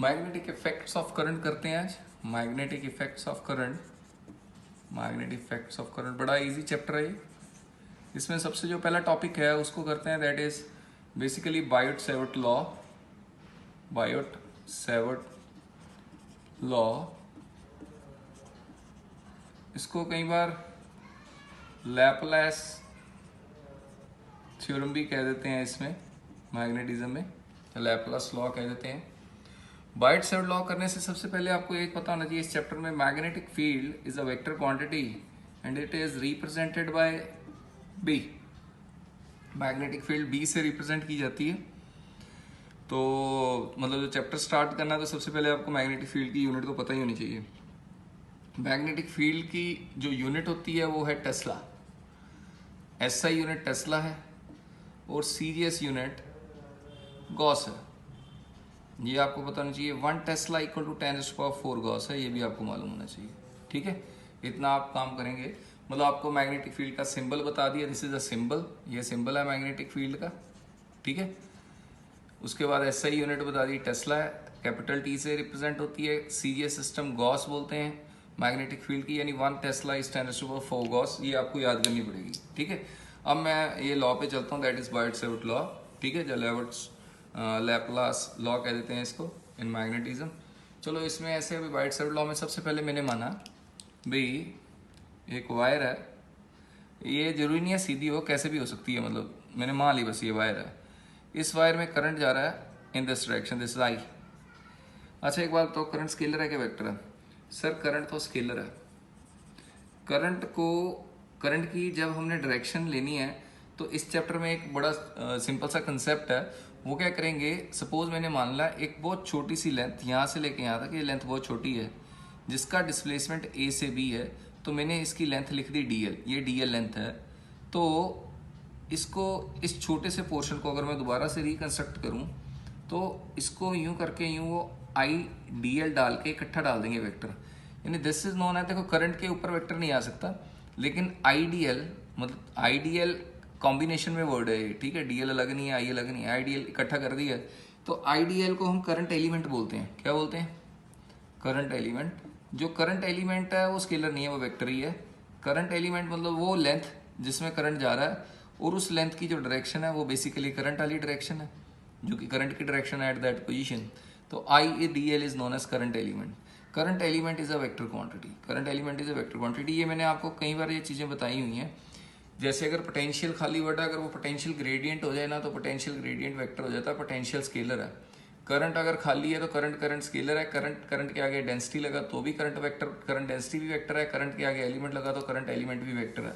Magnetic effects of current करते हैं आज। Magnetic effects of current, magnetic effects of current बड़ा इजी चैप्टर है ये। इसमें सबसे जो पहला टॉपिक है उसको करते हैं, that is basically Biot Savart law. Biot Savart law, इसको कई बार लैपलेस थ्योरम भी कह देते हैं, इसमें मैग्नेटिज्म में लैपलेस लॉ कह देते हैं। बायोट सेवर्ट लॉ करने से सबसे पहले आपको एक पता होना चाहिए इस चैप्टर में, magnetic field is a vector quantity and it is represented by B. Magnetic field B से रिप्रेजेंट की जाती है। तो मतलब जो चैप्टर स्टार्ट करना है तो सबसे पहले आपको मैग्नेटिक फील्ड की यूनिट तो पता ही होनी चाहिए। मैग्नेटिक फील्ड की जो यूनिट होती है वो है टेस्ला। एसआई यूनिट टेस्ला है और सीजीएस यूनिट गॉस है। ये आपको पता होना चाहिए। 1 टेस्ला इक्वल टू 10⁴ गॉस है, ये भी आपको मालूम होना चाहिए। ठीक है, इतना आप काम करेंगे। मतलब आपको मैग्नेटिक फील्ड का सिंबल बता दिया, दिस इज अ सिंबल, ये सिंबल है मैग्नेटिक फील्ड का। ठीक है, उसके बाद एसआई यूनिट बता दी टेस्ला है, कैपिटल टी से रिप्रेजेंट होती है। सीजीएस सिस्टम गॉस बोलते हैं मैग्नेटिक फील्ड की, यानी 1 टेस्ला इज 10⁴ गॉस, ये आपको याद करनी पड़ेगी। ठीक है, अब मैं ये लॉ पे चलता हूँ, that is Biot Savart law. ठीक है, जो लैपलास लॉ कह देते हैं इसको इन मैग्नेटिज्म। चलो इसमें ऐसे अभी बायोट सेवर्ट लॉ में सबसे पहले मैंने माना भाई एक वायर है, ये जरूरी नहीं है सीधी हो, कैसे भी हो सकती है, मतलब मैंने मान ली बस ये वायर है। इस वायर में करंट जा रहा है in this direction, this is I. अच्छा एक बात तो, करंट स्केलर है क्या वेक्टर है? सर करंट तो स्केलर है। करंट की जब हमने डायरेक्शन लेनी है तो इस चैप्टर में एक बड़ा सिंपल सा कंसेप्ट है। वो क्या करेंगे, सपोज मैंने मान ला एक बहुत छोटी सी लेंथ यहाँ से लेके यहाँ तक, ये लेंथ बहुत छोटी है जिसका डिस्प्लेसमेंट ए से बी है, तो मैंने इसकी लेंथ लिख दी डीएल, ये डीएल लेंथ है। तो इसको, इस छोटे से पोर्शन को अगर मैं दोबारा से रिकंस्ट्रक्ट करूं तो इसको यूं करके यूं वो आई डी एल डाल के इकट्ठा डाल देंगे वेक्टर, यानी दिस इज नोन है। देखो करंट के ऊपर वेक्टर नहीं आ सकता, लेकिन आई डी एल मतलब आई डी एल कॉम्बिनेशन में वर्ड है ये। ठीक है, डी एल अलग नहीं है, आई अलग नहीं है, आई डी एल इकट्ठा कर दिया। तो आई डी एल को हम करंट एलिमेंट बोलते हैं। क्या बोलते हैं? Current element. जो करंट एलिमेंट है वो स्केलर नहीं है, वो वेक्टर ही है। करंट एलिमेंट मतलब वो लेंथ जिसमें करंट जा रहा है और उस लेंथ की जो डायरेक्शन है वो बेसिकली करंट वाली डायरेक्शन है, जो कि करंट की डायरेक्शन है एट दैट पोजीशन। तो I D L is known as current element. Current element is a vector quantity. Current element is a vector quantity. ये मैंने आपको कई बार ये चीजें बताई हुई हैं। जैसे अगर पोटेंशियल खाली वर्ड है, अगर वो पोटेंशियल ग्रेडियंट हो जाए ना तो पोटेंशियल ग्रेडियंट वेक्टर हो जाता है, पोटेंशियल स्केलर है। करंट अगर खाली है तो करंट स्केलर है। करंट के आगे डेंसिटी लगा तो भी करंट वेक्टर, करंट डेंसिटी भी वेक्टर है। करंट के आगे एलिमेंट लगा तो करंट एलिमेंट भी वेक्टर है,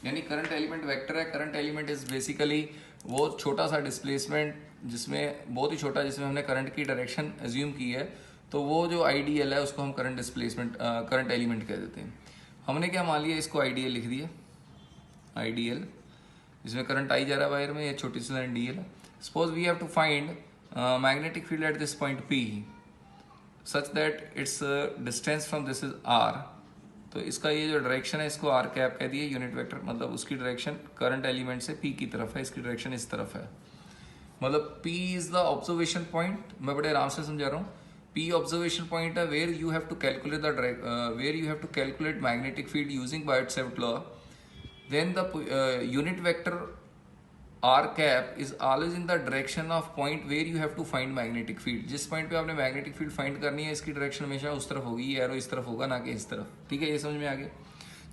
यानी करंट एलिमेंट वेक्टर है। करंट एलिमेंट इज बेसिकली वो छोटा सा डिस्प्लेसमेंट जिसमें बहुत ही छोटा, जिसमें हमने करंट की डायरेक्शन एज्यूम की है, तो वो जो आईडीएल है उसको हम करंट डिस्प्लेसमेंट करंट एलिमेंट कह देते हैं। हमने क्या मान लिया, इसको आईडीएल लिख दिया। आईडीएल जिसमें करंट आई जा रहा है वायर में, ये छोटी सी लाइन डीएल है। Suppose we have to find magnetic field at this point P such that its distance from this is R. तो इसका ये जो डायरेक्शन है इसको आर कैप कह दिए, यूनिट वेक्टर, मतलब उसकी डायरेक्शन करंट एलिमेंट से पी की तरफ है, इसकी डायरेक्शन इस तरफ है। मतलब P is the observation point. मैं बड़े आराम से समझा रहा हूँ। पी ऑब्जर्वेशन पॉइंट है where you have to calculate magnetic field using Biot Savart law. Then the unit vector r cap is always in the direction of point where you have to find magnetic field। जिस point पे आपने magnetic field find करनी है इसकी direction हमेशा उस तरफ होगी, ये एरो इस तरफ होगा, ना कि इस तरफ। ठीक है, ये समझ में आ गया?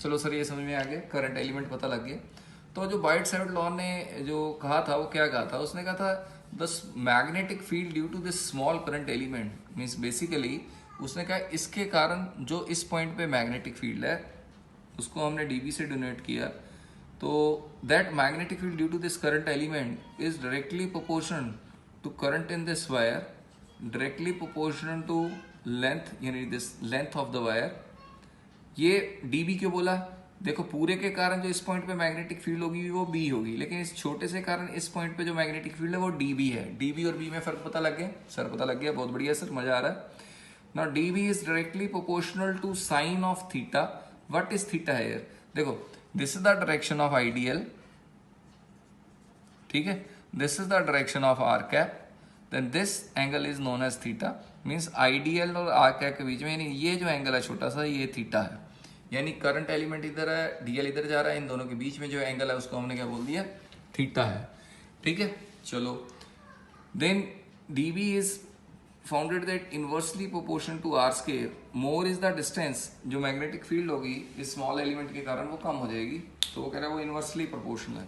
चलो सर ये समझ में आ गया, करंट एलिमेंट पता लग गया। तो जो बायोट सेवर्ट लॉ ने जो कहा था वो क्या कहा था, उसने कहा था the magnetic field due to this small current element means basically उसने कहा इसके कारण जो इस पॉइंट पे मैग्नेटिक फील्ड है उसको हमने डीबी से डोनेट किया। तो that magnetic field due to this current element is directly proportional to current in this wire, directly proportional to length, यानी this length of the wire. ये डीबी क्यों बोला? देखो पूरे के कारण जो इस पॉइंट पे मैग्नेटिक फील्ड होगी वो बी होगी, लेकिन इस छोटे से कारण इस पॉइंट पे जो मैग्नेटिक फील्ड है वो डीबी है। डीबी और बी में फर्क पता लग गया? सर पता लग गया, बहुत बढ़िया सर, मजा आ रहा है। Now dB is directly proportional to sine of theta. What is theta here? देखो this is the direction of IDL, ठीक है, this is the direction of r cap, then this angle is known as theta, means ideal और r cap के बीच में, यानी ये जो एंगल है छोटा सा ये थीटा है, यानी करंट एलिमेंट इधर है, डीएल इधर जा रहा है, इन दोनों के बीच में जो एंगल है उसको हमने क्या बोल दिया, थीटा है। ठीक है, चलो then dB is founded that inversely proportion to R square, more is the distance, जो मैग्नेटिक फील्ड होगी इस स्मॉल एलिमेंट के कारण वो कम हो जाएगी, तो वो कह रहा है वो इनवर्सली प्रोपोर्शनल है।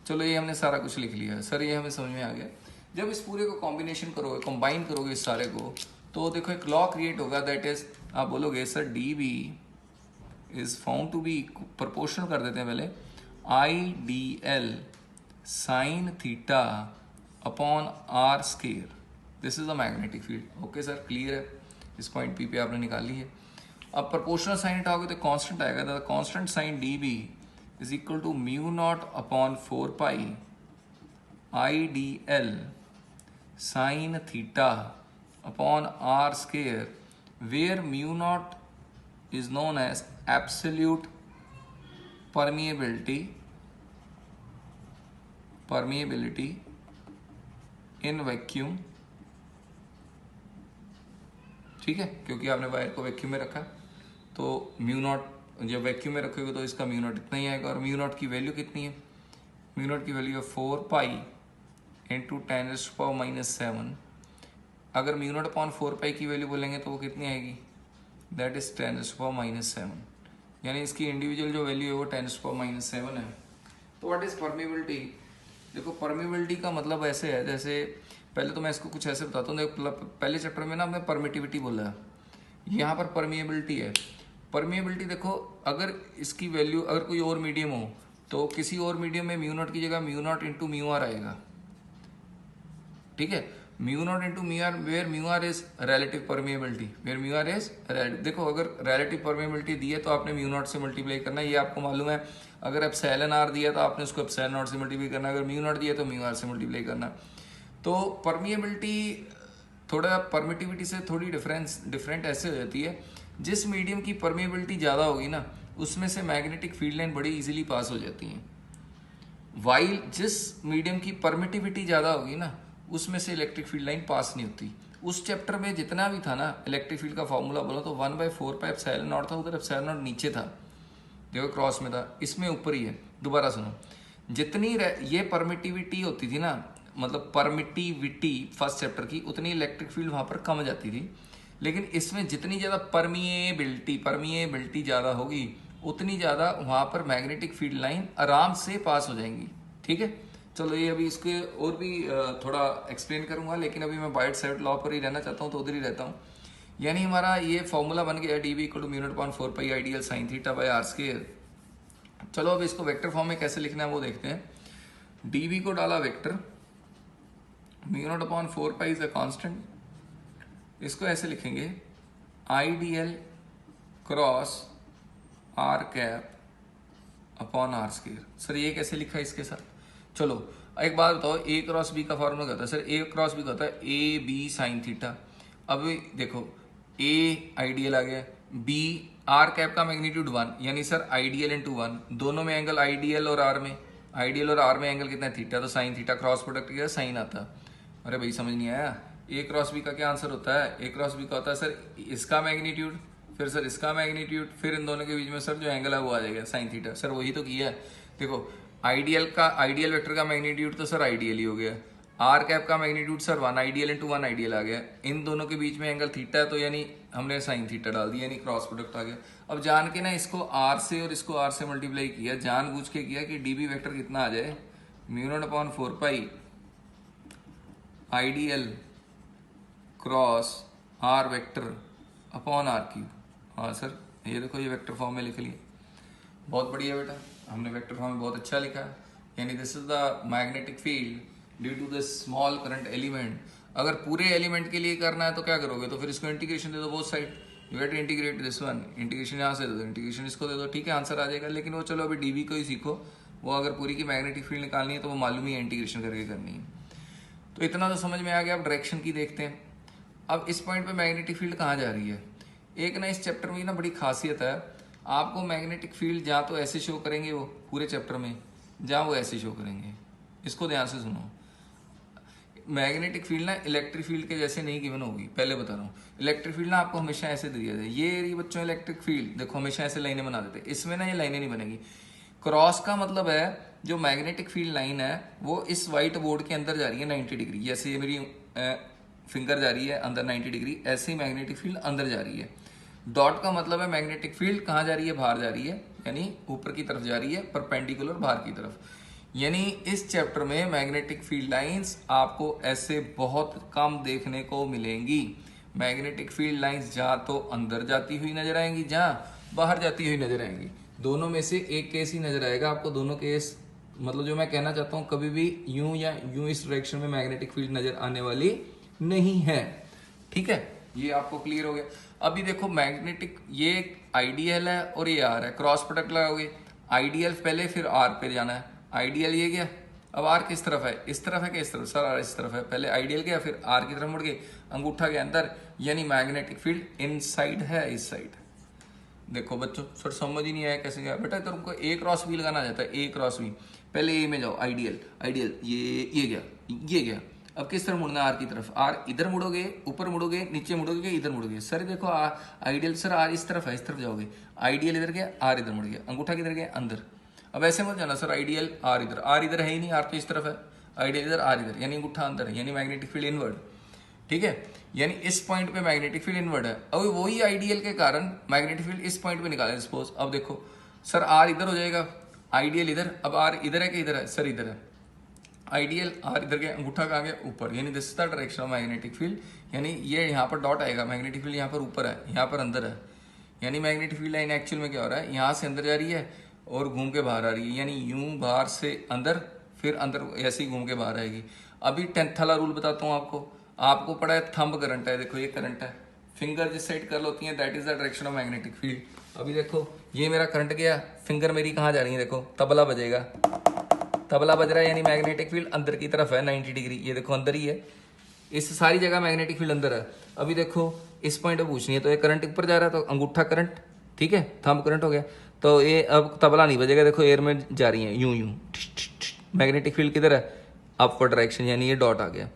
चलो ये हमने सारा कुछ लिख लिया है सर, ये हमें समझ में आ गया। जब इस पूरे को कॉम्बिनेशन करोगे, कंबाइन करोगे इस सारे को, तो देखो एक लॉ क्रिएट होगा, दैट इज आप बोलोगे sir dB is found to be proportional, कर देते हैं पहले, IDL sine theta upon R square, this is the magnetic field. Okay sir, clear है, इस पॉइंट पी पे आपने निकाल ली है। अब प्रोपोर्शनल साइन हटाओगे तो कांस्टेंट आएगा, the constant sign dB is equal to mu naught upon 4 pi IDL sine theta upon R square, where mu naught is known as absolute permeability in vacuum। ठीक है, क्योंकि आपने वायर को vacuum में रखा, तो म्यू नॉट जब vacuum में रखोगे तो इसका म्यू नॉट इतना ही आएगा, और म्यू नॉट की वैल्यू कितनी है, म्यू नॉट की वैल्यू है 4 पाई इंटू 10⁻⁻⁷। अगर म्यू नॉट अपॉन 4 पाई की वैल्यू बोलेंगे तो वो कितनी आएगी, दैट इज 10⁻⁷, यानी इसकी इंडिविजुअल जो वैल्यू है वो 10⁻⁷ है। तो व्हाट इज परमेबिलिटी, देखो परमेबिलिटी का मतलब ऐसे है, जैसे पहले तो मैं इसको कुछ ऐसे बताता हूँ, देखो पहले चैप्टर में ना हमने परमिटिविटी बोला है, यहाँ पर परमिएबिलिटी है। परमिएबिलिटी देखो, अगर इसकी वैल्यू अगर कोई और मीडियम हो तो किसी और मीडियम में म्यू नॉट की जगह mu naught into mu R आएगा। ठीक है, mu naught into mu R, where mu R is relative permeability, where mu R is relative. देखो अगर रिलेटिव परमिएबिलिटी दी है तो आपने म्यू नॉट से मल्टीप्लाई करना है, ये आपको मालूम है। अगर एप्सिलॉन आर दिया तो आपने उसको एप्सिलॉन नॉट से मल्टीप्लाई करना है, अगर म्यू नॉट दिया तो म्यू आर से मल्टीप्लाई करना। तो परमिएबिलिटी थोड़ा परमिटिविटी से थोड़ी डिफरेंट ऐसे हो जाती है, जिस मीडियम की परमिएबिलिटी ज़्यादा होगी ना उसमें से मैग्नेटिक फील्ड लाइन बड़ी इजीली पास हो जाती हैं, वाइल जिस मीडियम की परमिटिविटी ज़्यादा होगी ना उसमें से इलेक्ट्रिक फील्ड लाइन पास नहीं होती। उस चैप्टर में जितना भी था ना इलेक्ट्रिक फील्ड का फॉर्मूला बोला तो 1/4 पाई एप्सिलॉन नॉट था, उधर एप्सिलॉन नॉट नीचे था, देखो क्रॉस में था, इसमें ऊपर ही है। दोबारा सुनो, जितनी ये परमिटिविटी होती थी ना, मतलब परमिटिविटी फर्स्ट चैप्टर की, उतनी इलेक्ट्रिक फील्ड वहाँ पर कम जाती थी। लेकिन इसमें जितनी ज़्यादा परमिएबिलिटी ज़्यादा होगी उतनी ज़्यादा वहाँ पर मैग्नेटिक फील्ड लाइन आराम से पास हो जाएंगी। ठीक है, चलो ये अभी इसके और भी थोड़ा एक्सप्लेन करूंगा, लेकिन अभी मैं बाइट साइड लॉ पर ही रहना चाहता हूँ तो उधर ही रहता हूँ। यानी हमारा ये फॉर्मूला बन गया dB equal to mu naught upon 4 pi I dl sine theta by R square. चलो अब इसको वेक्टर फॉर्म में कैसे लिखना है वो देखते हैं। dB को डाला vector, mu naught upon 4 pi is a constant, इसको ऐसे लिखेंगे I dl cross R cap upon R square. Sir ये कैसे लिखा है इसके साथ, चलो एक बात बताओ, ए क्रॉस बी का फॉर्मूला क्या होता है, सर ए क्रॉस बी का होता है ए बी साइन थीटा। अब देखो ए आइडियल आ गया, बी आर कैप का मैग्नीट्यूड 1, यानी सर आइडियल इंटू 1, दोनों में एंगल आइडियल और आर में, आइडियल और आर में एंगल कितना है थीटा, तो साइन थीटा, क्रॉस प्रोडक्ट किया साइन आता। अरे भाई समझ नहीं आया, ए क्रॉस बी का क्या आंसर होता है, ए क्रॉस बी का होता है सर इसका मैग्नीट्यूड, फिर सर इसका मैग्नीट्यूड, फिर इन दोनों के बीच में सर जो एंगल है वो आ जाएगा साइन थीटा। सर वही तो किया है, देखो आइडियल वेक्टर का मैग्नीट्यूड तो सर आइडियल ही हो गया, आर कैप का magnitude sir 1 ideal into 1 ideal आ गया, इन दोनों के बीच में एंगल थीटा है तो यानी हमने साइन थीटा डाल दिया, यानी क्रॉस प्रोडक्ट आ गया। अब जान के ना इसको आर से और इसको आर से मल्टीप्लाई किया, जानबूझ के किया कि dB वेक्टर कितना आ जाए, mu naught upon 4 pi I dl cross R vector upon R cube. हाँ सर ये देखो ये वेक्टर फॉर्म में लिख लिया, बहुत बढ़िया बेटा, हमने वेक्टर फॉर्म में बहुत अच्छा लिखा है। यानी this is the magnetic field due to this small current element. अगर पूरे एलिमेंट के लिए करना है तो क्या करोगे, तो फिर इसको इंटीग्रेशन दे दो both side, you get integrate this one, integration यहाँ से दे दो, इंटीग्रेशन इसको दे दो, ठीक है आंसर आ जाएगा। लेकिन वो चलो अभी dB को ही सीखो, वो अगर पूरी की मैग्नेटिक फील्ड निकालनी है तो वो मालूम ही है इंटीग्रेशन करके करनी है। तो इतना तो समझ में आ गया। अब डायरेक्शन की देखते हैं। अब इस पॉइंट पे मैग्नेटिक फील्ड कहाँ जा रही है, एक ना इस चैप्टर में ना बड़ी खासियत है, आपको मैग्नेटिक फील्ड जहाँ तो ऐसे शो करेंगे वो पूरे चैप्टर में, जहाँ वो ऐसे शो करेंगे। इसको ध्यान से सुनो, मैग्नेटिक फील्ड ना इलेक्ट्रिक फील्ड के जैसे नहीं गिवन होगी, पहले बता रहा हूँ। इलेक्ट्रिक फील्ड ना आपको हमेशा ऐसे दिया जाए, ये रही बच्चों इलेक्ट्रिक फील्ड, देखो हमेशा ऐसे लाइनें बना देते, इसमें ना ये लाइनें नहीं बनेगी। क्रॉस का मतलब है जो मैग्नेटिक फील्ड लाइन है वो इस वाइट बोर्ड के अंदर जा रही है 90 डिग्री, जैसे ये मेरी फिंगर जा रही है अंदर 90 डिग्री, ऐसे ही मैग्नेटिक फील्ड अंदर जा रही है। डॉट का मतलब है मैग्नेटिक फील्ड कहाँ जा रही है, बाहर जा रही है, यानी ऊपर की तरफ जा रही है, परपेंडिकुलर बाहर की तरफ। यानी इस चैप्टर में मैग्नेटिक फील्ड लाइंस आपको ऐसे बहुत कम देखने को मिलेंगी। मैग्नेटिक फील्ड लाइंस जहाँ तो अंदर जाती हुई नजर आएंगी, जहाँ बाहर जाती हुई नजर आएंगी। दोनों में से एक केस ही नजर आएगा आपको, दोनों केस मतलब जो मैं कहना चाहता हूँ, कभी भी यूं या यूं इस डायरेक्शन में मैग्नेटिक फील्ड नजर आने वाली नहीं है। ठीक है, ये आपको क्लियर हो गया। अभी देखो मैग्नेटिक, ये आइडियल है और ये आर है, क्रॉस प्रोडक्ट लगाओगे, आइडियल पहले फिर आर पे जाना है, आइडियल ये गया, अब आर किस तरफ है, इस तरफ है कि इस तरफ, सर आर इस तरफ है, पहले आइडियल गया फिर आर की तरफ मुड़ गए, अंगूठा के अंदर, यानी मैग्नेटिक फील्ड इनसाइड है, इस साइड। देखो बच्चों सर समझ ही नहीं आया कैसे गया बेटा, तुमको ए क्रॉस बी लगाना जाता है, ए क्रॉस बी, पहले ए में जाओ, आइडियल आइडियल, ये गया, ये गया, अब किस तरफ मुड़ना है, आर की तरफ, आर इधर मुड़ोगे, ऊपर मुड़ोगे, नीचे मुड़ोगे, इधर मुड़ोगे, सर देखो आइडियल सर आर इस तरफ है, इस तरफ जाओगे, आइडियल इधर गया, आर इधर मुड़ गया, अंगूठा किधर गया, अंदर। अब ऐसे मत जाना सर आइडियल आर इधर है ही नहीं, आर तो इस तरफ है, आइडियल इधर आर इधर, यानी अंगूठा अंदर है, यानी मैग्नेटिक फील्ड इनवर्ड। ठीक है, यानी इस पॉइंट पे मैग्नेटिक फील्ड इनवर्ड है। अब वही आइडियल के कारण मैग्नेटिक फील्ड इस पॉइंट पे निकालें सपोज, अब देखो सर आर इधर हो जाएगा, आइडियल इधर, अब आर इधर है कि इधर है, सर इधर है, आइडियल आर इधर गया, अंगूठा कहाँ गया, ऊपर, यानी this is the direction of magnetic field. यानी ये यहाँ पर डॉट आएगा, मैग्नेटिक फील्ड यहाँ पर ऊपर है, यहाँ पर अंदर है, यानी मैग्नेटिक फील्ड लाइन एक्चुअल में क्या हो रहा है, यहाँ से अंदर जा रही है और घूम के बाहर आ रही है, यानी यूं बाहर से अंदर, फिर अंदर ऐसे ही घूम के बाहर आएगी। अभी 10th वाला रूल बताता हूँ आपको पड़ा है थंब करंट है, देखो ये करंट है, फिंगर जिस साइड कर्ल होती है that is the direction of magnetic field. अभी देखो ये मेरा करंट गया, फिंगर मेरी कहाँ जा रही है, देखो तबला बजेगा, तबला बज रहा है, यानी मैग्नेटिक फील्ड अंदर की तरफ है 90 डिग्री, ये देखो अंदर ही है, इस सारी जगह मैग्नेटिक फील्ड अंदर है। अभी देखो इस पॉइंट पे पूछनी है, तो ये करंट ऊपर जा रहा है, तो अंगूठा करंट, ठीक है, थंब करंट हो गया, तो ये अब तबला नहीं बजेगा, देखो एयर में जा रही है यूं यूं, मैग्नेटिक फील्ड किधर है, अपवर्ड डायरेक्शन, यानी ये डॉट आ गया।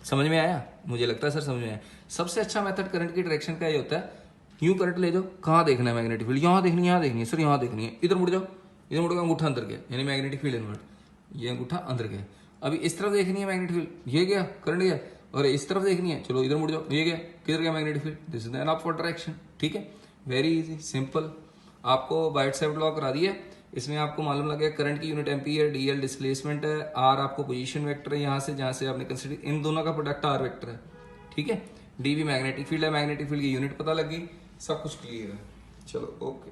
समझ में आया, मुझे लगता है सर समझ में आया। सबसे अच्छा मेथड करंट की डायरेक्शन का ये होता है, यूं करंट ले जाओ, कहाँ देखना है मैग्नेटिक फील्ड, यहाँ देखनी है, यहाँ देखनी है, सर यहाँ देखनी है, इधर मुड़ जाओ, इधर मुड़ गया, अंगूठा अंदर गया, यानी मैग्नेटिक फील्ड इनवर्ड, ये अंगूठा अंदर गया। अभी इस तरफ देखनी है मैग्नेटिक फील्ड, ये गया करंट गया, और इस तरफ देखनी है, चलो इधर मुड़ जाओ, ये गया, किधर गया magnetic field, this is an upward direction. ठीक है, वेरी इजी सिंपल, आपको बाइट साइड लॉ करा दिया। इसमें आपको मालूम लग गया करंट की यूनिट एम्पीयर, डीएल डिस्प्लेसमेंट है, आर आपको पोजीशन वेक्टर है, यहाँ से जहाँ से आपने कंसिडर, इन दोनों का प्रोडक्ट आर वेक्टर है। ठीक है, डी भी मैग्नेटिक फील्ड है, मैग्नेटिक फील्ड की यूनिट पता लग गई, सब कुछ क्लियर है। चलो ओके।